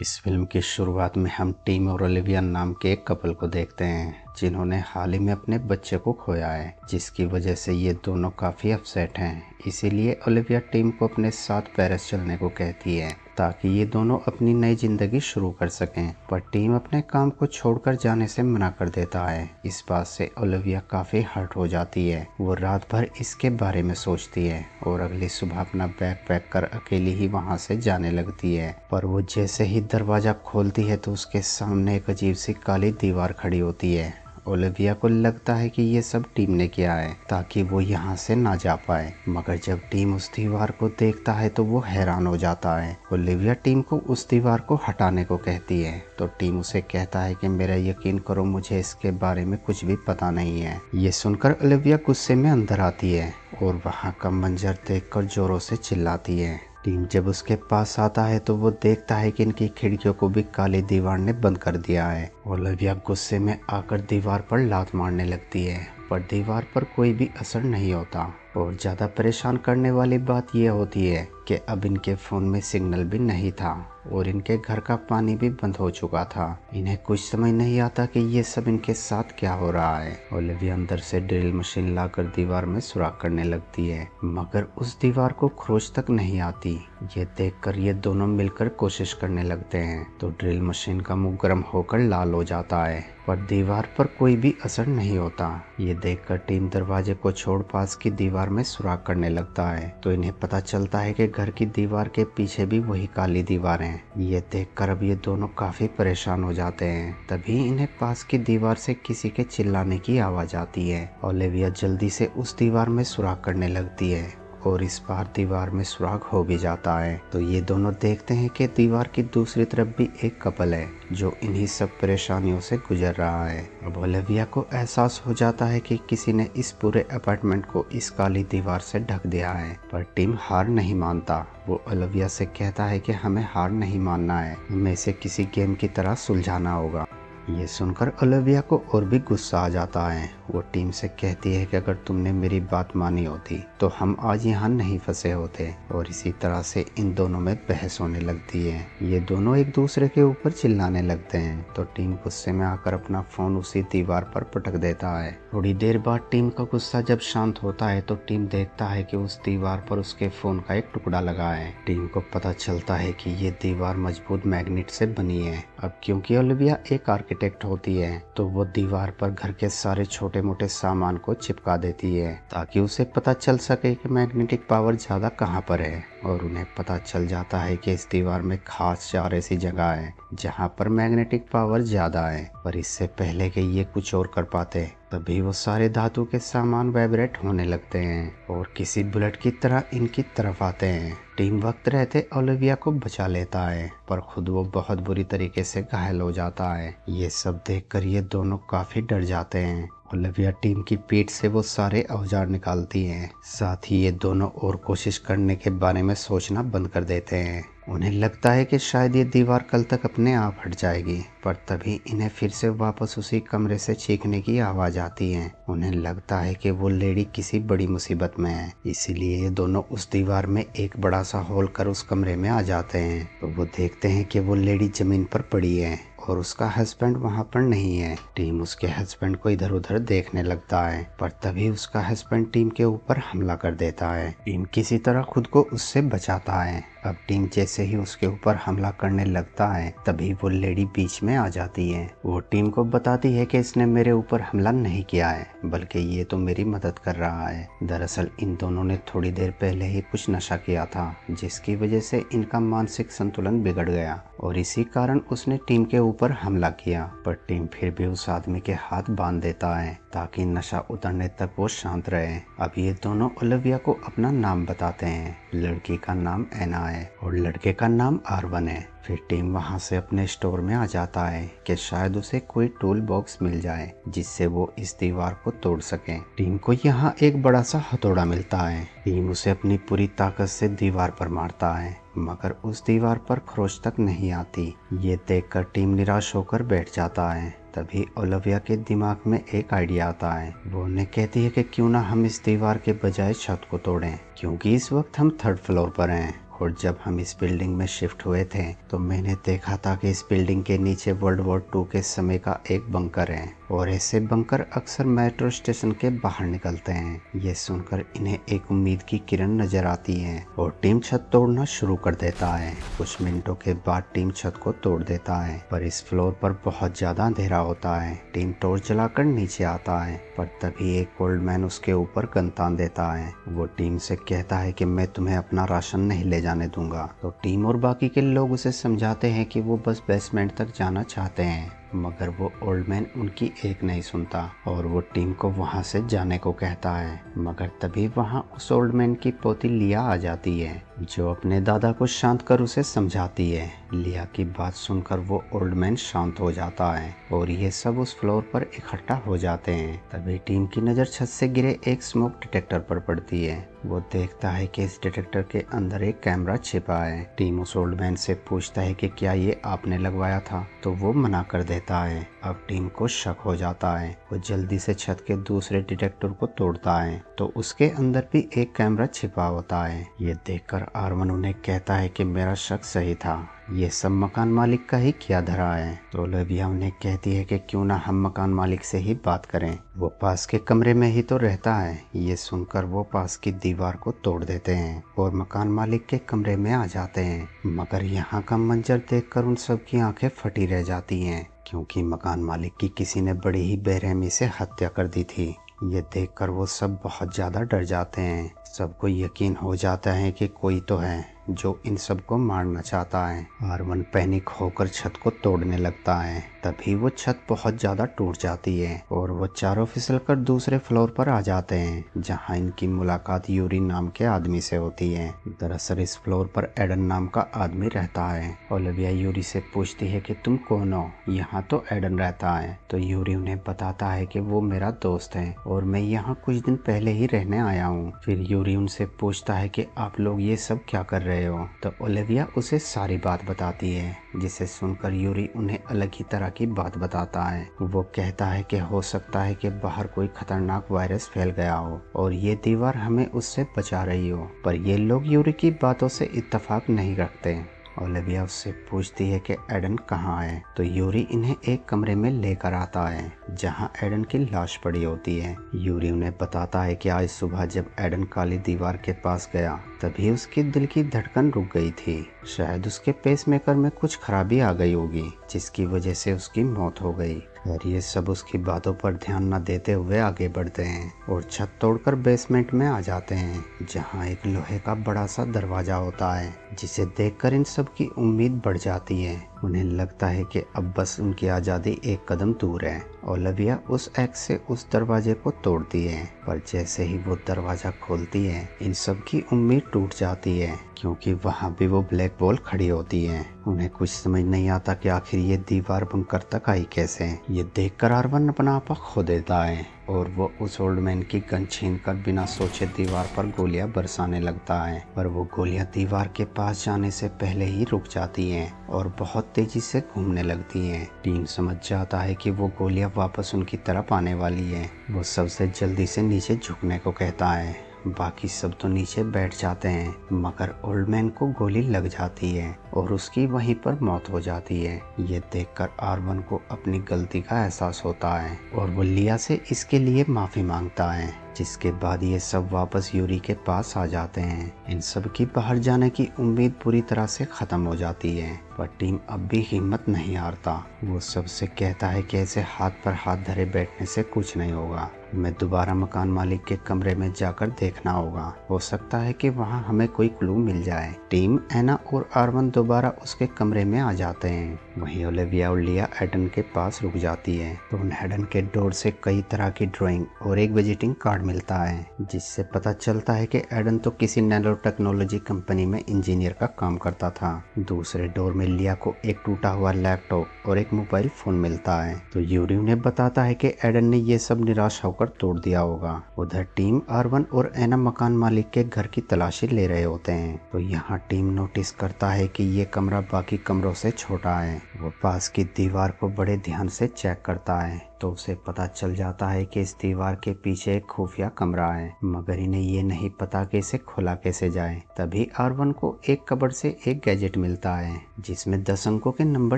इस फिल्म की शुरुआत में हम टिम और ओलिविया नाम के एक कपल को देखते हैं जिन्होंने हाल ही में अपने बच्चे को खोया है, जिसकी वजह से ये दोनों काफ़ी अपसेट हैं। इसीलिए ओलिविया टिम को अपने साथ पेरिस चलने को कहती है ताकि ये दोनों अपनी नई जिंदगी शुरू कर सकें, पर टिम अपने काम को छोड़कर जाने से मना कर देता है। इस बात से ओलिविया काफ़ी हर्ट हो जाती है। वो रात भर इसके बारे में सोचती है और अगली सुबह अपना बैग पैक कर अकेली ही वहाँ से जाने लगती है। पर वो जैसे ही दरवाज़ा खोलती है तो उसके सामने एक अजीब सी काली दीवार खड़ी होती है। ओलिविया को लगता है कि ये सब टीम ने किया है ताकि वो यहाँ से ना जा पाए, मगर जब टीम उस दीवार को देखता है तो वो हैरान हो जाता है। ओलिविया टीम को उस दीवार को हटाने को कहती है तो टीम उसे कहता है कि मेरा यकीन करो, मुझे इसके बारे में कुछ भी पता नहीं है। ये सुनकर ओलिविया गुस्से में अंदर आती है और वहाँ का मंजर देखकर जोरों से चिल्लाती है। टीम जब उसके पास आता है तो वो देखता है कि इनकी खिड़कियों को भी काली दीवार ने बंद कर दिया है। ओलिविया गुस्से में आकर दीवार पर लात मारने लगती है, पर दीवार पर कोई भी असर नहीं होता। और ज़्यादा परेशान करने वाली बात यह होती है कि अब इनके फ़ोन में सिग्नल भी नहीं था और इनके घर का पानी भी बंद हो चुका था। इन्हें कुछ समझ नहीं आता कि ये सब इनके साथ क्या हो रहा है। ओलिविया अंदर से ड्रिल मशीन लाकर दीवार में सुराख करने लगती है, मगर उस दीवार को खरोच तक नहीं आती। ये देखकर ये दोनों मिलकर कोशिश करने लगते हैं तो ड्रिल मशीन का मुंह गर्म होकर लाल हो जाता है, पर दीवार पर कोई भी असर नहीं होता। ये देखकर टीम दरवाजे को छोड़ पास की दीवार में सुराख करने लगता है तो इन्हें पता चलता है कि घर की दीवार के पीछे भी वही काली दीवार है। ये देखकर अब ये दोनों काफी परेशान हो जाते हैं। तभी इन्हें पास की दीवार से किसी के चिल्लाने की आवाज आती है। ओलिविया जल्दी से उस दीवार में सुराख करने लगती है और इस बार दीवार में सुराख हो भी जाता है तो ये दोनों देखते हैं कि दीवार की दूसरी तरफ भी एक कपल है जो इन्हीं सब परेशानियों से गुजर रहा है। अब ओलिविया को एहसास हो जाता है कि किसी ने इस पूरे अपार्टमेंट को इस काली दीवार से ढक दिया है, पर टिम हार नहीं मानता। वो ओलिविया से कहता है कि हमें हार नहीं मानना है, हमें इसे किसी गेम की तरह सुलझाना होगा। ये सुनकर ओलिविया को और भी गुस्सा आ जाता है। वो टीम से कहती है कि अगर तुमने मेरी बात मानी होती तो हम आज यहाँ नहीं फंसे होते, और इसी तरह से इन दोनों में बहस होने लगती है। ये दोनों एक दूसरे के ऊपर चिल्लाने लगते हैं तो टीम गुस्से में आकर अपना फोन उसी दीवार पर पटक देता है। थोड़ी देर बाद टीम का गुस्सा जब शांत होता है तो टीम देखता है कि उस दीवार पर उसके फोन का एक टुकड़ा लगा है। टीम को पता चलता है कि ये दीवार मजबूत मैग्नेट से बनी है। अब क्योंकि ओलिविया एक आर्किटेक्ट होती है तो वो दीवार पर घर के सारे छोटे मोटे सामान को चिपका देती है ताकि उसे पता चल सके कि मैग्नेटिक पावर ज्यादा कहाँ पर है। और उन्हें पता चल जाता है कि इस दीवार में खास 4 ऐसी जगह है जहाँ पर मैग्नेटिक पावर ज्यादा है। पर इससे पहले कि ये कुछ और कर पाते तभी वो सारे धातु के सामान वाइब्रेट होने लगते हैं और किसी बुलेट की तरह इनकी तरफ आते हैं। टीम वक्त रहते ओलिविया को बचा लेता है, पर खुद वो बहुत बुरी तरीके से घायल हो जाता है। ये सब देखकर ये दोनों काफी डर जाते हैं। ओलिविया टीम की पीठ से वो सारे औजार निकालती हैं। साथ ही ये दोनों और कोशिश करने के बारे में सोचना बंद कर देते हैं। उन्हें लगता है कि शायद ये दीवार कल तक अपने आप हट जाएगी, पर तभी इन्हें फिर से वापस उसी कमरे से चीखने की आवाज आती है। उन्हें लगता है कि वो लेडी किसी बड़ी मुसीबत में है, इसीलिए ये दोनों उस दीवार में एक बड़ा सा होल कर उस कमरे में आ जाते हैं तो वो देखते हैं कि वो लेडी जमीन पर पड़ी है और उसका हस्बैंड वहाँ पर नहीं है। टीम उसके हस्बैंड को इधर उधर देखने लगता है, पर तभी उसका हस्बैंड टीम के ऊपर हमला कर देता है। टीम किसी तरह खुद को उससे बचाता है। अब टीम जैसे ही उसके ऊपर हमला करने लगता है तभी वो लेडी बीच में आ जाती है। वो टीम को बताती है कि इसने मेरे ऊपर हमला नहीं किया है, बल्कि ये तो मेरी मदद कर रहा है। दरअसल इन दोनों ने थोड़ी देर पहले ही कुछ नशा किया था जिसकी वजह से इनका मानसिक संतुलन बिगड़ गया और इसी कारण उसने टीम के ऊपर हमला किया। पर टीम फिर भी उस आदमी के हाथ बांध देता है ताकि नशा उतरने तक वो शांत रहे। अब ये दोनों ओलिविया को अपना नाम बताते हैं। लड़की का नाम एना है और लड़के का नाम आरवन है। फिर टीम वहां से अपने स्टोर में आ जाता है कि शायद उसे कोई टूल बॉक्स मिल जाए जिससे वो इस दीवार को तोड़ सके। टीम को यहाँ एक बड़ा सा हथौड़ा मिलता है। टीम उसे अपनी पूरी ताकत से दीवार पर मारता है, मगर उस दीवार पर खरोच तक नहीं आती। ये देखकर टीम निराश होकर बैठ जाता है। तभी ओलिविया के दिमाग में एक आइडिया आता है। वो उन्हें कहती है कि क्यों ना हम इस दीवार के बजाय छत को तोड़ें, क्योंकि इस वक्त हम 3rd फ्लोर पर हैं। और जब हम इस बिल्डिंग में शिफ्ट हुए थे तो मैंने देखा था कि इस बिल्डिंग के नीचे वर्ल्ड वॉर 2 के समय का एक बंकर है और ऐसे बंकर अक्सर मेट्रो स्टेशन के बाहर निकलते हैं। ये सुनकर इन्हें एक उम्मीद की किरण नजर आती है और टीम छत तोड़ना शुरू कर देता है। कुछ मिनटों के बाद टीम छत को तोड़ देता है, पर इस फ्लोर पर बहुत ज्यादा अंधेरा होता है। टीम टॉर्च जलाकर नीचे आता है, पर तभी एक ओल्ड मैन उसके ऊपर गन तान देता है। वो टीम से कहता है कि मैं तुम्हें अपना राशन नहीं ले जाने दूंगा। तो टीम और बाकी के लोग उसे समझाते हैं कि वो बस बेसमेंट तक जाना चाहते हैं, मगर वो ओल्ड मैन उनकी एक नहीं सुनता और वो टीम को वहां से जाने को कहता है। मगर तभी वहां उस ओल्ड मैन की पोती लिया आ जाती है, जो अपने दादा को शांत कर उसे समझाती है। लिया की बात सुनकर वो ओल्ड मैन शांत हो जाता है और ये सब उस फ्लोर पर इकट्ठा हो जाते हैं। तभी टीम की नज़र छत से गिरे एक स्मोक डिटेक्टर पर पड़ती है। वो देखता है कि इस डिटेक्टर के अंदर एक कैमरा छिपा है। टीम उस ओल्ड मैन से पूछता है कि क्या ये आपने लगवाया था, तो वो मना कर देता है। अब टीम को शक हो जाता है। वो जल्दी से छत के दूसरे डिटेक्टर को तोड़ता है तो उसके अंदर भी एक कैमरा छिपा होता है। ये देखकर आरवन उन्हें कहता है कि मेरा शक सही था, ये सब मकान मालिक का ही किया धरा है। तो ओलिविया उन्हें कहती है कि क्यों ना हम मकान मालिक से ही बात करें, वो पास के कमरे में ही तो रहता है। ये सुनकर वो पास की दीवार को तोड़ देते हैं और मकान मालिक के कमरे में आ जाते हैं। मगर यहाँ का मंजर देखकर उन सब की आंखें फटी रह जाती हैं, क्योंकि मकान मालिक की किसी ने बड़ी ही बेरहमी से हत्या कर दी थी। ये देखकर वो सब बहुत ज़्यादा डर जाते हैं। सबको यकीन हो जाता है कि कोई तो है जो इन सबको मारना चाहता है। आरवन पैनिक होकर छत को तोड़ने लगता है। तभी वो छत बहुत ज्यादा टूट जाती है और वो चारों फिसलकर दूसरे फ्लोर पर आ जाते हैं, जहां इनकी मुलाकात यूरी नाम के आदमी से होती है। दरअसल इस फ्लोर पर एडन नाम का आदमी रहता है। ओलिविया यूरी से पूछती है कि तुम कौन हो, यहाँ तो एडन रहता है। तो यूरी उन्हें बताता है कि वो मेरा दोस्त है और मैं यहाँ कुछ दिन पहले ही रहने आया हूँ। फिर यूरी उनसे पूछता है कि आप लोग ये सब क्या कर रहे हो। तो ओलिविया उसे सारी बात बताती है, जिसे सुनकर यूरी उन्हें अलग ही तरह की बात बताता है। वो कहता है कि हो सकता है कि बाहर कोई खतरनाक वायरस फैल गया हो और ये दीवार हमें उससे बचा रही हो, पर ये लोग यूरी की बातों से इत्तेफाक नहीं रखते। ओलिविया उससे पूछती है कि एडन कहाँ है। तो यूरी इन्हें एक कमरे में लेकर आता है, जहां एडन की लाश पड़ी होती है। यूरी उन्हें बताता है कि आज सुबह जब एडन काली दीवार के पास गया, तभी उसकी दिल की धड़कन रुक गई थी। शायद उसके पेसमेकर में कुछ खराबी आ गई होगी, जिसकी वजह से उसकी मौत हो गई। और ये सब उसकी बातों पर ध्यान न देते हुए आगे बढ़ते हैं और छत तोड़कर बेसमेंट में आ जाते हैं, जहां एक लोहे का बड़ा सा दरवाजा होता है, जिसे देखकर इन सब की उम्मीद बढ़ जाती है। उन्हें लगता है कि अब बस उनकी आज़ादी एक कदम दूर है। ओलिविया उस एक्स से उस दरवाजे को तोड़ती है, पर जैसे ही वो दरवाजा खोलती है, इन सब की उम्मीद टूट जाती है, क्योंकि वहाँ भी वो ब्लैक बॉल खड़ी होती है। उन्हें कुछ समझ नहीं आता कि आखिर ये दीवार बंकर तक आई कैसे। ये देखकर आरवन अपना आपा खो देता है और वो उस ओल्ड मैन की गन छीनकर बिना सोचे दीवार पर गोलियां बरसाने लगता है, पर वो गोलियां दीवार के पास जाने से पहले ही रुक जाती हैं और बहुत तेजी से घूमने लगती हैं। टीम समझ जाता है कि वो गोलियां वापस उनकी तरफ आने वाली है। वो सबसे जल्दी से नीचे झुकने को कहता है। बाकी सब तो नीचे बैठ जाते हैं, मगर ओल्ड मैन को गोली लग जाती है और उसकी वहीं पर मौत हो जाती है। ये देखकर आरवन को अपनी गलती का एहसास होता है और वो लिया से इसके लिए माफी मांगता है, जिसके बाद ये सब वापस यूरी के पास आ जाते हैं। इन सब की बाहर जाने की उम्मीद पूरी तरह से खत्म हो जाती है, पर टीम अब भी हिम्मत नहीं हारता। वो सबसे कहता है कि ऐसे हाथ पर हाथ धरे बैठने से कुछ नहीं होगा, हमें दोबारा मकान मालिक के कमरे में जाकर देखना होगा। हो सकता है कि वहाँ हमें कोई क्लू मिल जाए। टीम, एना और आरवन दोबारा उसके कमरे में आ जाते हैं। वहीं ओलिविया और लिया एडन के पास रुक जाती है, तो उन एडन के डोर से कई तरह की ड्राइंग और एक विजिटिंग कार्ड मिलता है, जिससे पता चलता है कि एडन तो किसी नैनो टेक्नोलॉजी कंपनी में इंजीनियर का काम करता था। दूसरे डोर में लिया को एक टूटा हुआ लैपटॉप और एक मोबाइल फोन मिलता है। तो यूरी उन्हें बताता है कि एडन ने ये सब निराश होकर तोड़ दिया होगा। उधर टीम, आरवन और एना मकान मालिक के घर की तलाशी ले रहे होते हैं। तो यहाँ टीम नोटिस करता है कि ये कमरा बाकी कमरों से छोटा है। वो पास की दीवार को बड़े ध्यान से चेक करता है, तो उसे पता चल जाता है कि इस दीवार के पीछे एक खूब खुफिया कमरा है, मगर इन्हें ये नहीं पता कि इसे खोला कैसे जाए। तभी आरवन को एक कबर्ड से एक गैजेट मिलता है जिसमें 10 अंकों के नंबर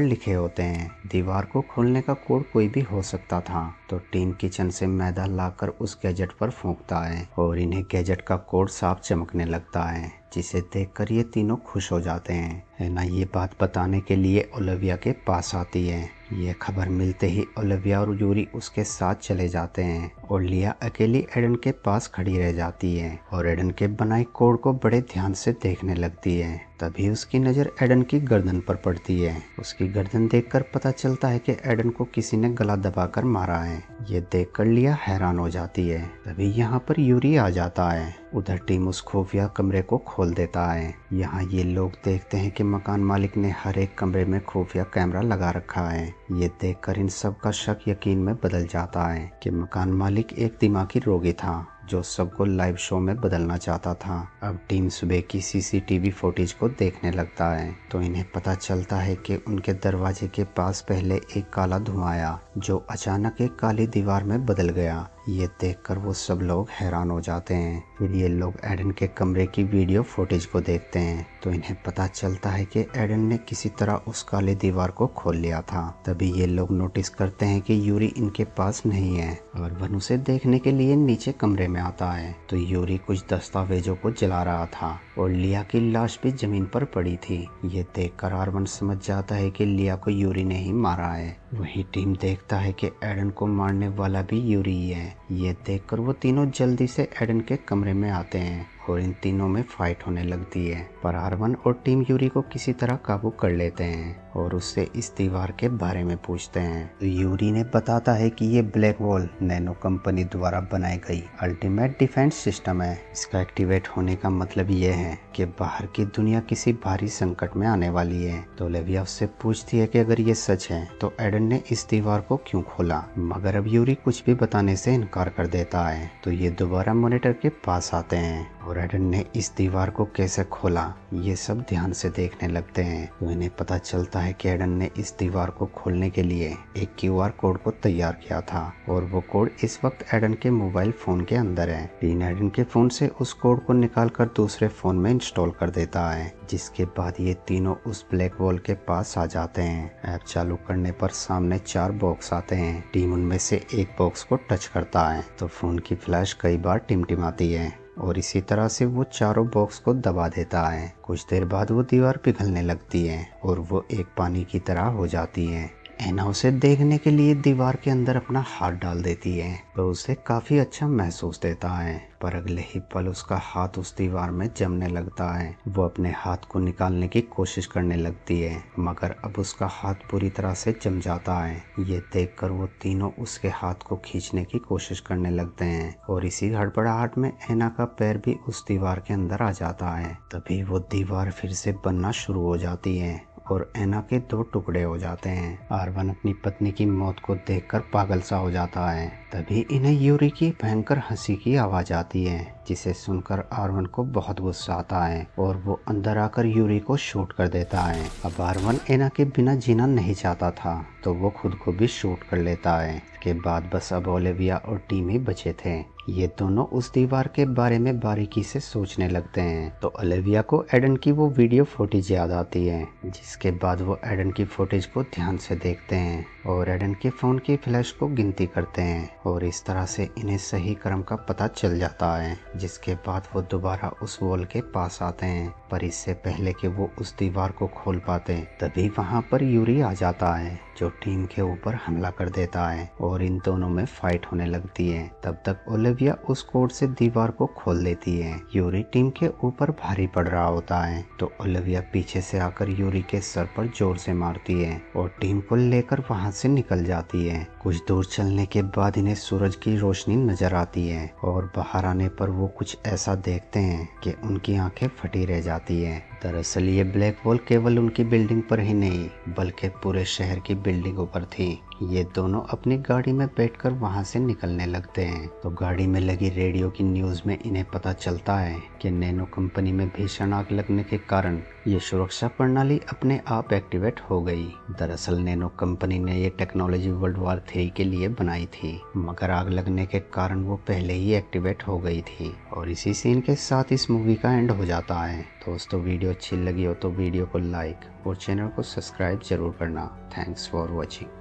लिखे होते हैं। दीवार को खोलने का कोड कोई भी हो सकता था, तो टीम किचन से मैदा लाकर उस गैजेट पर फूंकता है और इन्हें गैजेट का कोड साफ चमकने लगता है, जिसे देखकर ये तीनों खुश हो जाते हैं। एना ये बात बताने के लिए ओलिविया के पास आती है। ये खबर मिलते ही ओलिविया और यूरी उसके साथ चले जाते हैं और लिया अकेली एडन के पास खड़ी रह जाती है और एडन के बनाए कोड को बड़े ध्यान से देखने लगती है। तभी उसकी नज़र एडन की गर्दन पर पड़ती है। उसकी गर्दन देखकर पता चलता है कि एडन को किसी ने गला दबाकर मारा है। ये देखकर लिया हैरान हो जाती है। तभी यहाँ पर यूरी आ जाता है। उधर टीम उस खुफिया कमरे को खोल देता है। यहाँ ये लोग देखते हैं कि मकान मालिक ने हर एक कमरे में खुफिया कैमरा लगा रखा है। ये देखकर इन सब का शक यकीन में बदल जाता है कि मकान मालिक एक दिमागी रोगी था जो सबको लाइव शो में बदलना चाहता था। अब टीम सुबह की सीसीटीवी फुटेज को देखने लगता है तो इन्हें पता चलता है कि उनके दरवाजे के पास पहले एक काला धुआं आया जो अचानक एक काली दीवार में बदल गया। ये देखकर वो सब लोग हैरान हो जाते हैं। फिर ये लोग एडन के कमरे की वीडियो फुटेज को देखते हैं तो इन्हें पता चलता है कि एडन ने किसी तरह उस काली दीवार को खोल लिया था। तभी ये लोग नोटिस करते हैं कि यूरी इनके पास नहीं है और वन उसे देखने के लिए नीचे कमरे में आता है तो यूरी कुछ दस्तावेजों को जला रहा था और लिया की लाश भी जमीन पर पड़ी थी। ये देखकर आरवन समझ जाता है कि लिया को यूरी ने ही मारा है। वही टीम देखता है कि एडन को मारने वाला भी यूरी ही है। ये देखकर वो तीनों जल्दी से एडन के कमरे में आते हैं और इन तीनों में फाइट होने लगती है, पर आरवन और टीम यूरी को किसी तरह काबू कर लेते हैं और उससे इस दीवार के बारे में पूछते हैं। तो यूरी ने बताता है कि ये ब्लैक वॉल नैनो कंपनी द्वारा बनाई गई अल्टीमेट डिफेंस सिस्टम है। इसका एक्टिवेट होने का मतलब ये है कि बाहर की दुनिया किसी भारी संकट में आने वाली है। तो ओलिविया उससे पूछती है कि अगर ये सच है तो एडन ने इस दीवार को क्यों खोला, मगर अब यूरी कुछ भी बताने से इनकार कर देता है। तो ये दोबारा मॉनिटर के पास आते हैं और एडन ने इस दीवार को कैसे खोला ये सब ध्यान से देखने लगते हैं। तो इन्हें पता चलता है कि एडन ने इस दीवार को खोलने के लिए एक क्यूआर कोड को तैयार किया था और वो कोड इस वक्त एडन के मोबाइल फोन के अंदर है। टीन एडन के फोन से उस कोड को निकालकर दूसरे फोन में इंस्टॉल कर देता है, जिसके बाद ये तीनों उस ब्लैक वॉल के पास आ जाते हैं। ऐप चालू करने पर सामने 4 बॉक्स आते हैं। टीम उनमें से एक बॉक्स को टच करता है तो फोन की फ्लैश कई बार टिमटिमाती है और इसी तरह से वो चारों बॉक्स को दबा देता है। कुछ देर बाद वो दीवार पिघलने लगती है और वो एक पानी की तरह हो जाती है। एना उसे देखने के लिए दीवार के अंदर अपना हाथ डाल देती है तो उसे काफी अच्छा महसूस देता है, पर अगले ही पल उसका हाथ उस दीवार में जमने लगता है। वो अपने हाथ को निकालने की कोशिश करने लगती है, मगर अब उसका हाथ पूरी तरह से जम जाता है। ये देखकर वो तीनों उसके हाथ को खींचने की कोशिश करने लगते हैं और इसी हड़बड़ाहट में एना का पैर भी उस दीवार के अंदर आ जाता है। तभी वो दीवार फिर से बनना शुरू हो जाती है और एना के 2 टुकड़े हो जाते हैं। आरवन अपनी पत्नी की मौत को देखकर पागल सा हो जाता है। तभी इन्हें यूरी की भयंकर हंसी की आवाज आती है, जिसे सुनकर आरवन को बहुत गुस्सा आता है और वो अंदर आकर यूरी को शूट कर देता है। अब आरवन एना के बिना जीना नहीं चाहता था तो वो खुद को भी शूट कर लेता है। इसके बाद बस अब ओलिविया और टीम ही बचे थे। ये दोनों उस दीवार के बारे में बारीकी से सोचने लगते हैं तो ओलिविया को एडन की वो वीडियो फुटेज याद आती है, जिसके बाद वो एडन की फुटेज को ध्यान से देखते हैं और एडन के फोन की फ्लैश को गिनती करते हैं और इस तरह से इन्हें सही क्रम का पता चल जाता है। जिसके बाद वो दोबारा उस वॉल के पास आते हैं, पर इससे पहले कि वो उस दीवार को खोल पाते तभी वहाँ पर यूरी आ जाता है जो टीम के ऊपर हमला कर देता है और इन दोनों में फाइट होने लगती है। तब तक ओलिविया उस कोड से दीवार को खोल देती है। यूरी टीम के ऊपर भारी पड़ रहा होता है तो ओलिविया पीछे से आकर यूरी के सर पर जोर से मारती है और टीम को लेकर वहां से निकल जाती है। कुछ दूर चलने के बाद इन्हें सूरज की रोशनी नजर आती है और बाहर आने पर वो कुछ ऐसा देखते हैं कि उनकी आंखें फटी रह जाती है। दरअसल ये ब्लैक होल केवल उनकी बिल्डिंग पर ही नहीं बल्कि पूरे शहर की बिल्डिंगों पर थी। ये दोनों अपनी गाड़ी में बैठकर वहां से निकलने लगते हैं तो गाड़ी में लगी रेडियो की न्यूज में इन्हें पता चलता है कि नैनो कंपनी में भीषण आग लगने के कारण ये सुरक्षा प्रणाली अपने आप एक्टिवेट हो गई। दरअसल नैनो कंपनी ने ये टेक्नोलॉजी वर्ल्ड वॉर 3 के लिए बनाई थी, मगर आग लगने के कारण वो पहले ही एक्टिवेट हो गई थी। और इसी सीन के साथ इस मूवी का एंड हो जाता है। दोस्तों वीडियो अच्छी लगी हो तो वीडियो को लाइक और चैनल को सब्सक्राइब जरूर करना। Thanks for watching.